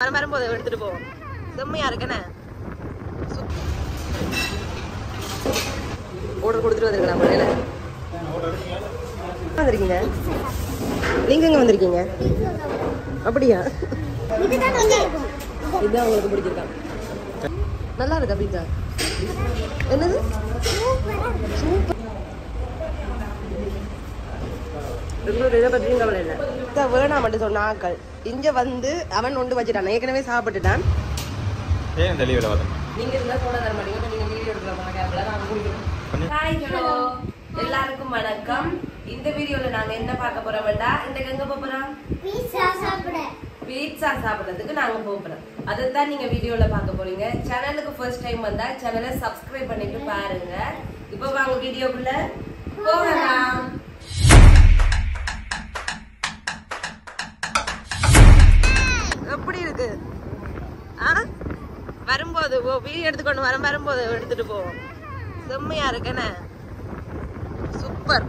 வரும்போது எடுத்துட்டு போவோம். செம்மையா இருக்கேனே. ஆர்டர் கொடுத்துட்டு வந்திருக்கலாம் போல. வந்திருக்கீங்க நீங்க எங்க வந்திருக்கீங்க? அப்படியா? இதுதான் உங்களுக்கு பிடிச்சிருக்கா? நல்லா இருக்கா பீட்சா? என்னது சூப்பர். இதை பற்றியும் கவலை இல்லை. வேணாம் மட்டும் சொன்ன ஆக்கள் இங்க வந்து அவன் ஒன்று வச்சுட்டான். ஏற்கனவே சாப்பிட்டுட்டான். நீங்க இருந்தா கூட தர மாட்டீங்க. நீங்க வீடியோ எடுக்கலாம். ஹாய் ஹலோ எல்லாருக்கும் வணக்கம். இந்த வீடியோல நாங்க என்ன பார்க்க போறோம்டா, இந்த எங்க போறோம்? பீட்சா சாப்பிடுறதுக்கு நாங்க போறோம். அதைத்தான் நீங்க வீடியோல பார்க்க போறீங்க. சேனலுக்கு ஃபர்ஸ்ட் டைம் வந்தா சேனலை சப்ஸ்கிரைப் பண்ணிட்டு பாருங்க. இப்போ வாங்க வீடியோக்குள்ள போகலாம். எப்படி இருக்கு? வரும்போது வீடியோ எடுத்துக்கொண்டு வரும்போது எடுத்துட்டு போவோம். செம்மையா இருக்கேனே. சூப்பர்.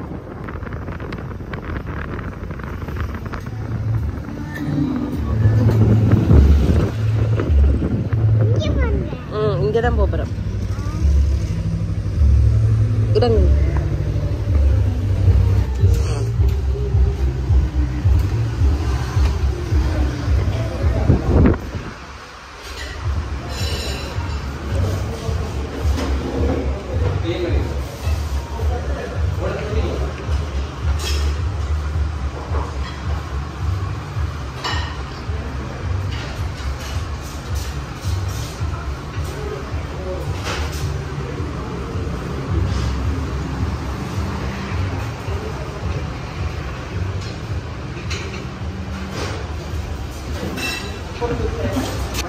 இங்கதான் போறோம். இடங்க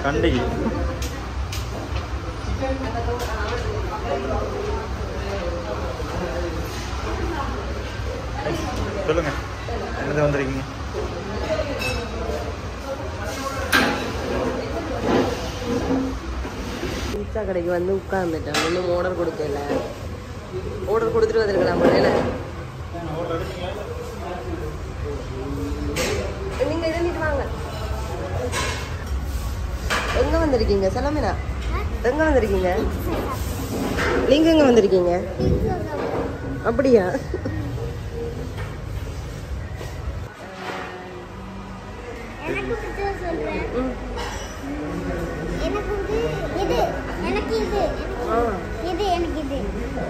கண்டிகை சொல்லுங்க, எங்க வந்திருக்கீங்க? பீட்சா கடைக்கு வந்து உட்கார்ந்துட்டேன். இன்னும் ஆர்டர் கொடுக்கல. ஆர்டர் கொடுத்துட்டு வந்திருக்கலாம் போல. நீங்க எழுதிட்டு வாங்க. எங்க வந்திருக்கீங்க? சலமேனா எங்க வந்திருக்கீங்க? நீங்க எங்க வந்திருக்கீங்க? அப்படியா?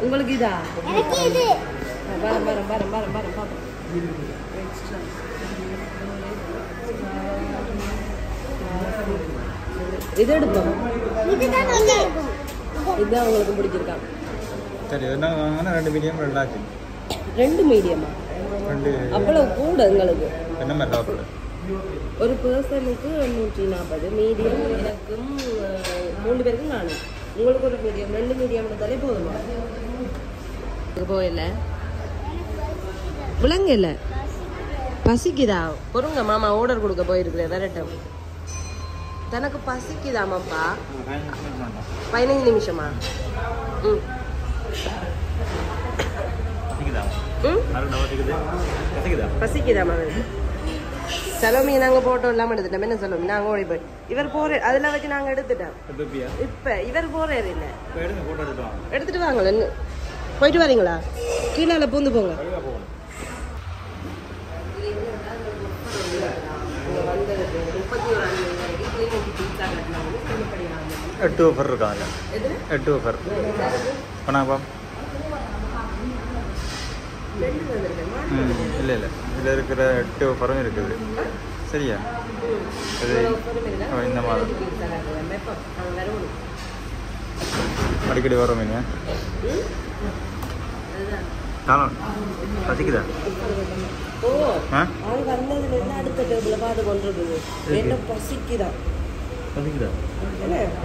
உங்களுக்கு இதா? இது எடுப்போம். இதுதான் உங்களுக்கு பிடிச்சிருக்கா? சரி, ரெண்டு மீடியம் ரெண்டு மீடியமா? அவ்வளவு கூட உங்களுக்கு? என்ன மாதிரி சாப்பிடு? ஒரு பர்சனுக்கு 140 மீடியம். எனக்கும் 3 பேருக்கும் நானும். உங்களுக்கு ஒரு மீடியம், 2 மீடியம் இருந்தாலே போதுமா? போயில விளங்க இல்ல பசிக்குதா? பொறுங்க மாமா ஆர்டர் கொடுக்க போயிருக்கிறேன். வரட்டும். தனக்கு பசிக்குதாமாப்பா? 15 நிமிஷமா? பசிக்குதாமா? செலவு நாங்க போட்டோம் இல்லாம எடுத்துட்டோம். என்ன சொல்லுவோம்? நாங்க ஓடி போய் இவர் போற அதெல்லாம் வச்சு நாங்க எடுத்துட்டோம். இப்ப இவர் போறாரு இல்ல, எடுத்துட்டு வாங்க. போயிட்டு வரீங்களா? கீழே பூந்து போங்க. 8 ஆஃபர் இருக்காங்க. 8 ஆஃபர் பண்ணாப்பா? இல்லை இல்லை, இதில் இருக்கிற 8 ஆஃபரும் இருக்குது. சரியா? இது இந்த மாதிரி அடிக்கடி வரும். மீன் காலம் பசிக்குதா? அடுத்த டேபிள பார்த்து கொண்டிருக்குது. என்ன பசிக்குதா? பசிக்குதா?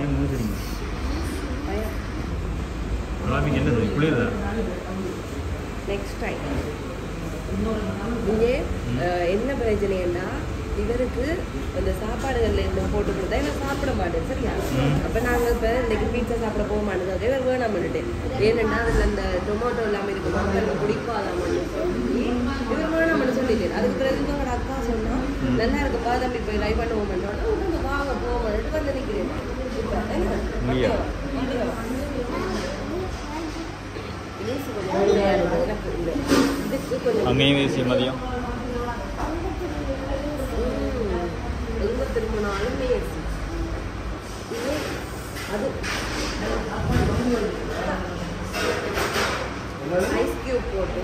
ஏன் முடிச்சிருங்க? என்ன குளிருதா? நெக்ஸ்ட் டைம் இங்கே என்ன பிரச்சனைன்னா, இவருக்கு அந்த சாப்பாடுகள்ல இருந்து போட்டு கொடுத்தா எனக்கு சாப்பிட மாட்டேன். சரியா? அப்ப நாங்க இப்ப இன்னைக்கு பீட்சா சாப்பிட போக மாட்டேங்குது. இவர் வேணாம் பண்ணிட்டேன். ஏன்னா அதுல அந்த டொமேட்டோ எல்லாமே இருக்கும், அவருக்கு பிடிக்காதாமன்னு சொல்லி இவர் வேணாம் பண்ண சொல்லிட்டேன். அதுக்கு பிறகு எங்களோட அக்கா சொன்னா நல்லா இருக்குப்பா தம்பி போய் லைவ் பண்ணுவோம். வாங்க போவோம் அங்கேயும் ஏசி மதியம். எங்கே திரும்பினாலும் ஏசி. அது ஐஸ் கியூப் போட்டு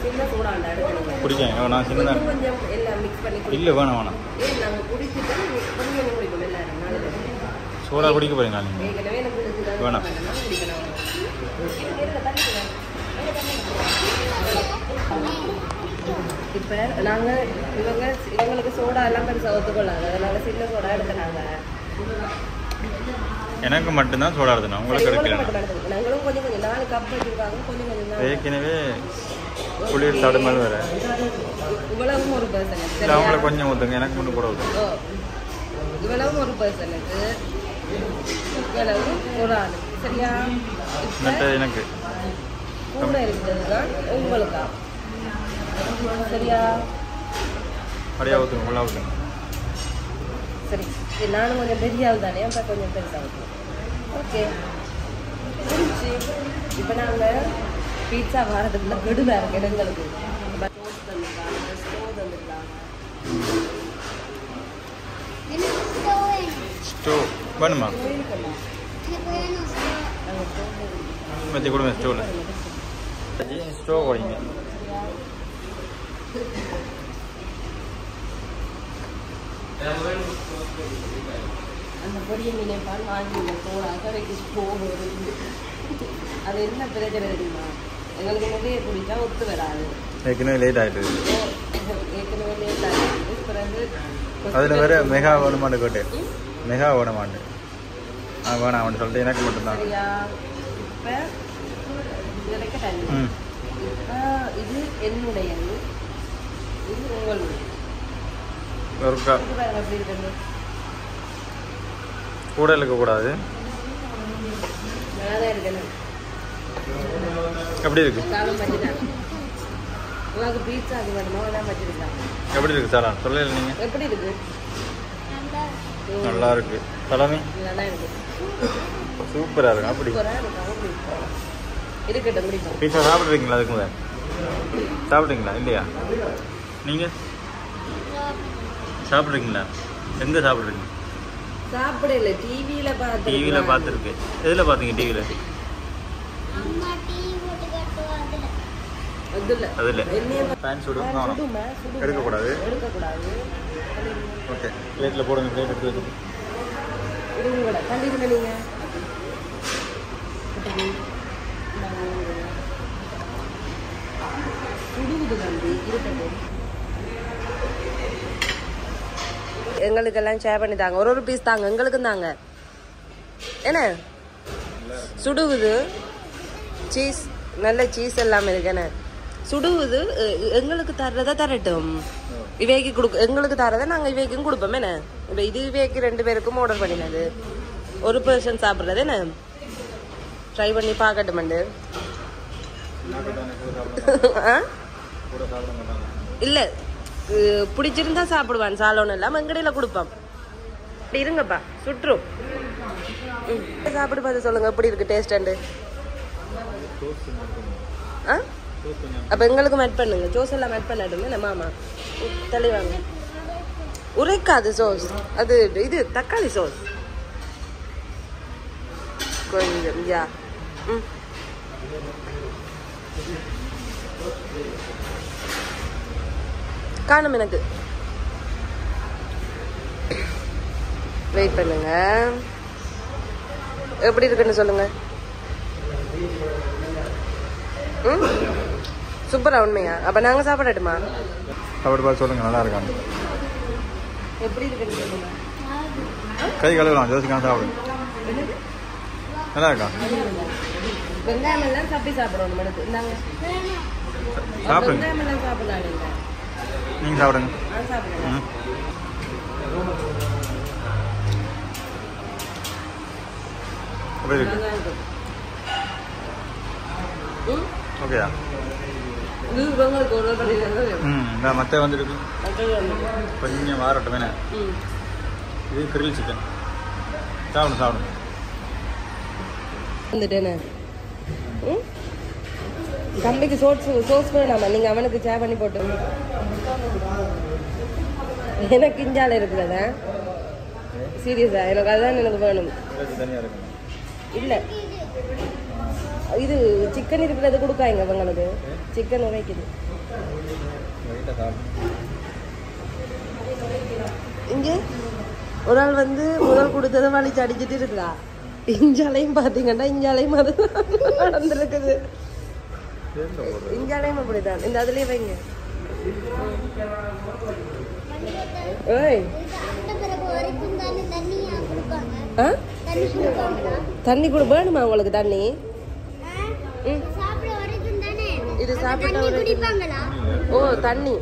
சின்ன சோடா அந்த அடுக்கணும். குடிக்கேன் நான் சின்ன கொஞ்சம் எல்லாம் மிக்ஸ் பண்ணி இல்லை வேணாம் வேணாம். ஏன் நாங்கள் குடிச்சுட்டு கொஞ்சம் குடிக்கணும் எல்லாரும் நாலு சோடா குடிக்க போறீங்களா நீங்கள்? ஏற்கனவே எனக்கு குடிச்சுதான் வேணாம். குடிக்கணும். இப்போ நாங்கள் இவங்களுக்கு சோடா எல்லாம் பெருசாக ஒத்துக்கொள்ளாது, அதனால சின்ன சோடா எடுத்துனாங்க. எனக்கு மட்டும்தான் சோடா எடுத்துனா, உங்களுக்கு எடுக்கல. நாங்களும் கொஞ்சம் கொஞ்சம் 4 கப் வச்சுருக்காங்க, கொஞ்சம் கொஞ்சம் ஏற்கனவே குளிர் தடுமல் வேறு. இவ்வளவும் ஒரு பர்சனுக்கு இல்லை அவங்களுக்கு கொஞ்சம் ஊற்றுங்க, எனக்கு மட்டும் கூட ஊற்றுங்க. இவ்வளவும் ஒரு பர்சனுக்கு, இவ்வளவும் ஒரு ஆள். சரியா? எனக்கு கூட இருக்கிறது தான் உங்களுக்கா? சரியா? அப்படியே ஊற்றுங்க, ஃபுல்லாக ஊற்றுங்க. சரி, நானும் கொஞ்சம் பெரிய ஆள் தானே, அப்போ கொஞ்சம் பெருசாக ஊற்றுவோம். ஓகே, புரிஞ்சு. இப்போ நாங்கள் பீட்சா வாரத்துக்குள்ள விடுவேறு இடங்களுக்கு டோஸ்ட் தந்துருக்காங்க, ஸ்டோவ் தந்துருக்காங்க. ஸ்டோவ் வேணுமா? வச்சு கொடுங்க ஸ்டோவில். ஸ்டோவ் குடிங்க. அந்த பொடியை மீனைப்பால் வாங்கி போனாக்க வைக்க ஸ்டோவ் வருது. அது என்ன பிரச்சனை தெரியுமா? எங்களுக்கு நிறைய குடித்தா ஒத்து வராது. ஏற்கனவே லேட் ஆகிட்டு. ஏற்கனவே லேட் ஆகிட்டு பிறகு அதில் வேறு மெகா வேணுமான்னு கேட்டு, மெகா வேணுமான்னு வேணாம் அவனு சொல்லிட்டு எனக்கு மட்டும்தான். சரியா? இப்போ இதுக்கு டைம். இப்போ இது என்னுடையது, இது உங்களுடைய. ஒருக்கா எப்படி இருக்குது? கூட இருக்கக்கூடாது. நல்லா தான் இருக்கணும். எப்படி இருக்கு? சாலம் வச்சுட்டாங்க. உங்களுக்கு பீட்சா அது வேணுமோ எல்லாம் வச்சுருக்காங்க. எப்படி இருக்கு சாலா? சொல்லல நீங்கள். எப்படி இருக்கு? நல்லா இருக்கு. சலாமி நல்லா இருக்கு. சூப்பராக இருக்கு. அப்படி இருக்கட்டும், முடிப்போம். பீட்சா சாப்பிட்றீங்களா? அதுக்கு முதல் சாப்பிட்றீங்களா இல்லையா? நீங்கள் சாப்பிட்றீங்களா? எங்கே சாப்பிட்றீங்க? சாப்பிடல, டிவியில் பார்த்து. டிவியில் பார்த்துருக்கு. எதில் பார்த்தீங்க? டிவியில் அதில் பேன் சுடுமா? எடுக்கக்கூடாது. ஓகே, பிளேட்டில் போடுங்க. பிளேட் எடுத்து வச்சுட்டு கண்டிப்பாக நீங்கள் சுடுவது வந்து இருக்கட்டும். எங்களுக்கெல்லாம் ஷேர் பண்ணி தாங்க, ஒரு பீஸ் தாங்க, எங்களுக்கும் தாங்க. என்ன சுடுவது சீஸ், நல்ல சீஸ் எல்லாம் இருக்கு. என்ன சுடுவது எங்களுக்கு தர்றதை தரட்டும், இவைக்கு கொடுக்க எங்களுக்கு தரதை நாங்கள் இவைக்கும் கொடுப்போம். என்ன இப்போ இது இவைக்கு 2 பேருக்கும் ஆர்டர் பண்ணினது, ஒரு பர்சன் சாப்பிட்றது. என்ன ட்ரை பண்ணி பார்க்கட்டுமெண்டு. இல்லை பிடிச்சிருந்தா சாப்பிடுவான், சாலோன்னு இல்லாமல் எங்கடையில் கொடுப்போம். அப்படி இருங்கப்பா, சுற்றும். சாப்பிட்டு பார்த்து சொல்லுங்க எப்படி இருக்கு டேஸ்ட். அப்போ எங்களுக்கு மேட் பண்ணுங்க, சோஸ் எல்லாம் மேட் பண்ணட்டுமே. நம்ம ஆமா தெளிவாங்க. உரைக்காது சோஸ், அது இது தக்காளி சோஸ் கொஞ்சம். யா காணும் எனக்கு. வெயிட் பண்ணுங்க, எப்படி இருக்குன்னு சொல்லுங்க. சூப்பரா? உண்மையா? அப்ப நாங்க சாப்பிடட்டுமா? சாப்பிட்டு பார்த்து சொல்லுங்க, நல்லா இருக்காங்க. எப்படி இருக்குன்னு சொல்லுங்க. கை கழுவலாம், ஜோசிக்கான சாப்பிடுங்க. நல்லா இருக்கா? வெங்காயம் எல்லாம் சாப்பிட்டு சாப்பிடணும். எடுத்து இந்தாங்க சாப்பிடுங்க. வெங்காயம் எல்லாம் சாப்பிடலாம். நீங்கள் சாப்பிடுங்க. சாப்பிடுங்க. எப்படி இருக்கு? ஓகேயா? மற்ற வந்துருக்கு, கொஞ்சம் வாரட்டும். வேணா இது கிரில் சிக்கன். சாப்பிடும் சாப்பிடும். வந்துட்டேனே தம்பிக்கு சோஸ் வேணாமா நீங்கள் அவனுக்கு சே பண்ணி போட்டு எனக்கு இஞ்சால இருக்குதா சீரியஸா எனக்கு அதுதான் எனக்கு வேணும் இல்லை இது சிக்கன் இருக்கிறது கொடுக்காங்க அவங்களுக்கு சிக்கன் உரைக்குது இங்கே ஒரு ஆள் வந்து முதல் கொடுத்ததை வலிச்சு அடிச்சுட்டு இருக்கா இஞ்சாலையும் பார்த்தீங்கன்னா இஞ்சாலையும் அது நடந்துருக்குது இஞ்சாலையும் அப்படிதான் இந்த அதுலயே வைங்க ஓய் தண்ணி கூட வேணுமா உங்களுக்கு தண்ணி இது சாப்பிட்டா ஓ தண்ணி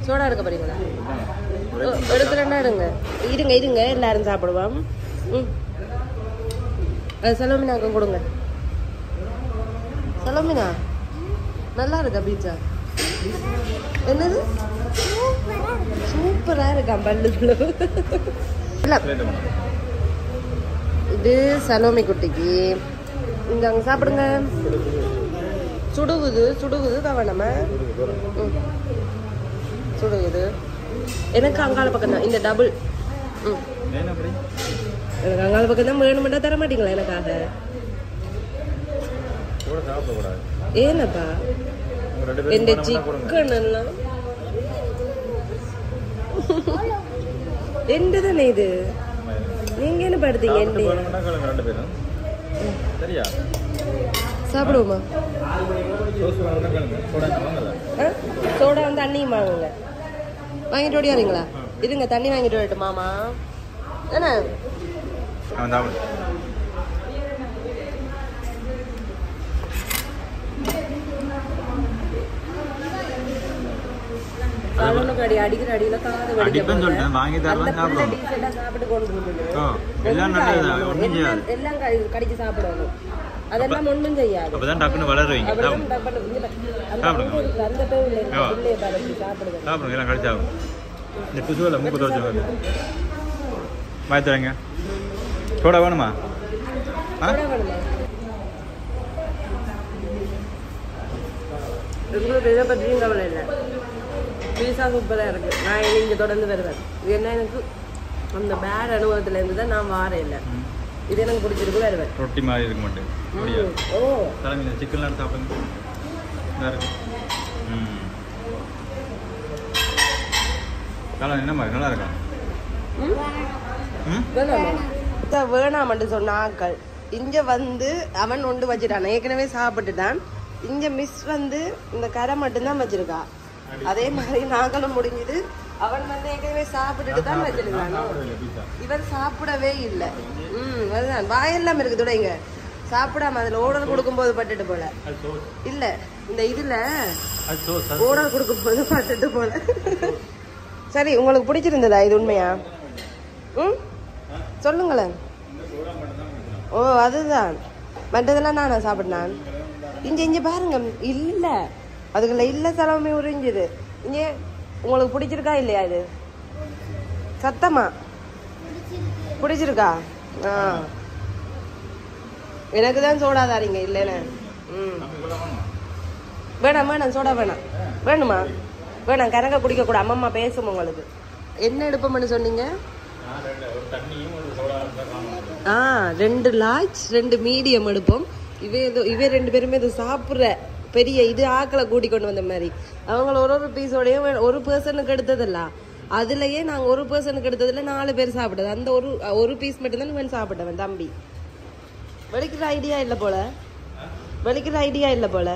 சோடா எடுக்க போறீங்களா எடுக்கிறேன்னா இருங்க எல்லாரும் சாப்பிடுவோம் அது சலோமினாக்கு கொடுங்க சலோமினா நல்லா இருக்கா பீட்சா என்னது சூப்பரா இருக்கா பல்லுக்குள்ள இது சலோமி குட்டிக்கு இங்க அங்க சாப்பிடுங்க சுடுகுது கவனமா சுடுகுது எனக்கு அங்கால பக்கம் தான் இந்த டபுள் எனக்கு அங்கால பக்கம் தான் வேணுமெண்டா தர மாட்டீங்களா எனக்காக ஏனப்பா என் சிக்கன் எல்லாம் எந்த தானே இது நீங்க என்ன படுத்தீங்க சாப்பிடுவோமா சோடா வந்து தண்ணியும் வாங்குங்க வாங்கிட்டு ஓடியாரீங்களா இருங்க தண்ணி வாங்கிட்டு வரட்டு மாமா என்ன அடிக்கிற அடியில காது சாப்பிட்டு கொண்டு எல்லாம் கடிச்சு சாப்பிடணும் அதெல்லாம் ஒண்ணும் செய்யாது அப்பதான் டக்குன்னு வளருவீங்க அந்த சாப்பிடுங்க எல்லாம் கடிச்சாகும் இந்த புசுவில் மூக்கு துடைச்சு மாய்த்துறீங்க சோடா வேணுமா உங்களுக்கு இதை பற்றியும் கவலை இல்லை பீஸா சூப்பராக இருக்கு நான் இங்கே தொடர்ந்து வருவேன் இது என்ன எனக்கு அந்த பேட் அனுபவத்துலேருந்து தான் நான் வாரேன் இல்லை இது எனக்கு பிடிச்சிருக்கு வருவேன் ரொட்டி மாதிரி இருக்க மாட்டேன் ஓ தலைமையில் சிக்கன்லாம் சாப்பிடுங்க என்ன மாதிரி நல்லா இருக்கா வேணாமட்டு சொன்ன ஆக்கள் இங்க வந்து அவன் ஒன்று வச்சுட்டான் ஏற்கனவே சாப்பிட்டுட்டான் இங்க மிஸ் வந்து இந்த கரை மட்டும்தான் வச்சிருக்கா அதே மாதிரி நாங்களும் முடிஞ்சது அவன் வந்து ஏற்கனவே சாப்பிட்டுட்டு தான் வச்சிருக்கான் இவர் சாப்பிடவே இல்லை அதுதான் வாயெல்லாம் இருக்குது இங்க சாப்பிடாம அதுல ஓடல் கொடுக்கும்போது பட்டுட்டு போல இல்ல இந்த இதுல ஓடல் கொடுக்கும்போது பட்டுட்டு போல சரி உங்களுக்கு பிடிச்சிருந்ததா இது உண்மையா சொல்லுங்களேன் ஓ அதுதான் மற்றதெல்லாம் நானா சாப்பிட்னான் இங்க பாருங்க இல்ல அதுக்குள்ள இல்ல செலவுமே உறிஞ்சுது இங்க உங்களுக்கு பிடிச்சிருக்கா இல்லையா இது சத்தமா பிடிச்சிருக்கா எனக்கு தான் சோடா தாரீங்க இல்லைன்னு வேணாம் சோடா வேணுமா வேணாம் கரங்க குடிக்க கூட அம்மம்மா பேசும் உங்களுக்கு என்ன எடுப்போம்னு சொன்னீங்க 2 லார்ஜ் 2 மீடியம் எடுப்போம் இவே 2 பேருமே இது சாப்பிட்ற பெரிய இது ஆக்களை கூட்டி கொண்டு வந்த மாதிரி அவங்கள ஒரு பீஸோடய ஒரு பர்சனுக்கு எடுத்ததில்ல அதுலயே நாங்க ஒரு பர்சனுக்கு எடுத்ததுல 4 பேர் சாப்பிட்டது அந்த ஒரு பீஸ் மட்டும் தான் இவன் சாப்பிட்டவன் தம்பி வெளிக்கிற ஐடியா இல்ல போல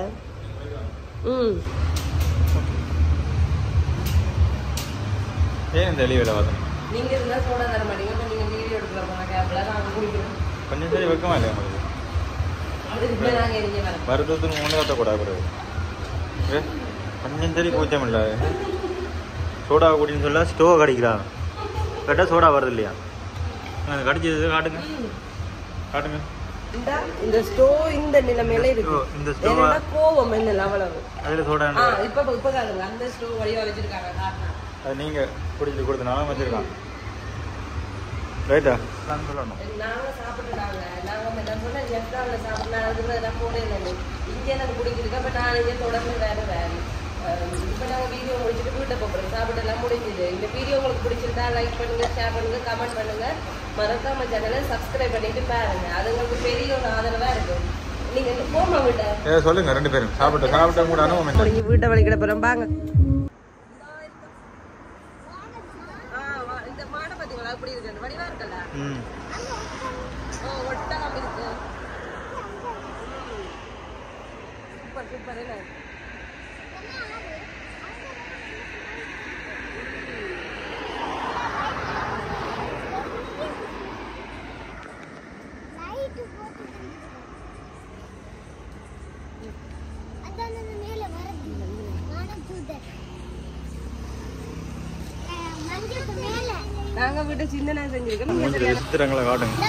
ஏன் தெளிவில்லை பார்த்தேன் நீங்க இருந்தா சோடா தர மாட்டீங்க நீங்க வீடியோ எடுக்கிற போன கேப்ல நாங்க குடிக்கிறோம் கொஞ்சம் சரி வைக்கமா இல்லையா உங்களுக்கு மருத்துவத்துக்கு முன்னே கட்டக்கூடாது கொஞ்சம் சரி கூச்சம் இல்லை சோடா குடின்னு சொல்ல ஸ்டோவை கடிக்கிறான் கேட்டால் சோடா வருது இல்லையா கடிச்சது காட்டுங்க இந்த ஸ்டோ இந்த நிலைமையில இருக்கு இந்த ஸ்டோ கோவம் என்ன அவ்வளவு அதுல சோடா இப்ப காட்டுங்க அந்த ஸ்டோ வழியா வச்சிருக்காங்க அது நீங்க குடிச்சு கொடுத்தனால வச்சிருக்கான் ரைட்டா சொல்லணும். நாங்க சாப்பிட்டுட்டாங்க. நாங்க என்ன சொன்னா ஜெப்டாவில் சாப்பிட்டு அதுக்குதான் போடல. இங்கே எனக்கு பிடிச்சிருக்கு. அப்ப நான் இங்கே தொடர்ந்து வேற இப்போ நாங்கள் வீடியோ முடிச்சுட்டு வீட்டை போகிறோம். சாப்பிட்டெல்லாம் முடிஞ்சுது. இந்த வீடியோ உங்களுக்கு பிடிச்சிருந்தா லைக் பண்ணுங்க, ஷேர் பண்ணுங்க, கமெண்ட் பண்ணுங்க. மறக்காம சேனலை சப்ஸ்கிரைப் பண்ணிட்டு பாருங்க. அது உங்களுக்கு பெரிய ஒரு ஆதரவா இருக்கும். நீங்க போமா வீட்டை சொல்லுங்க. 2 பேரும் சாப்பிட்ட கூட அனுபவம் வீட்டை வலிக்கிட போறோம். பாங்க இந்த மாடை பார்த்தீங்களா அப்படி இருக்கு. வடிவா இருக்கல. ஒட்டகம் இருக்கு. Super super. என்ன நாங்க வீட்டு சின்ன செஞ்சிருக்கோம். சித்திரங்களை காட்டுங்க.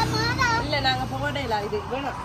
இல்ல நாங்க போடல. இது வேணும்.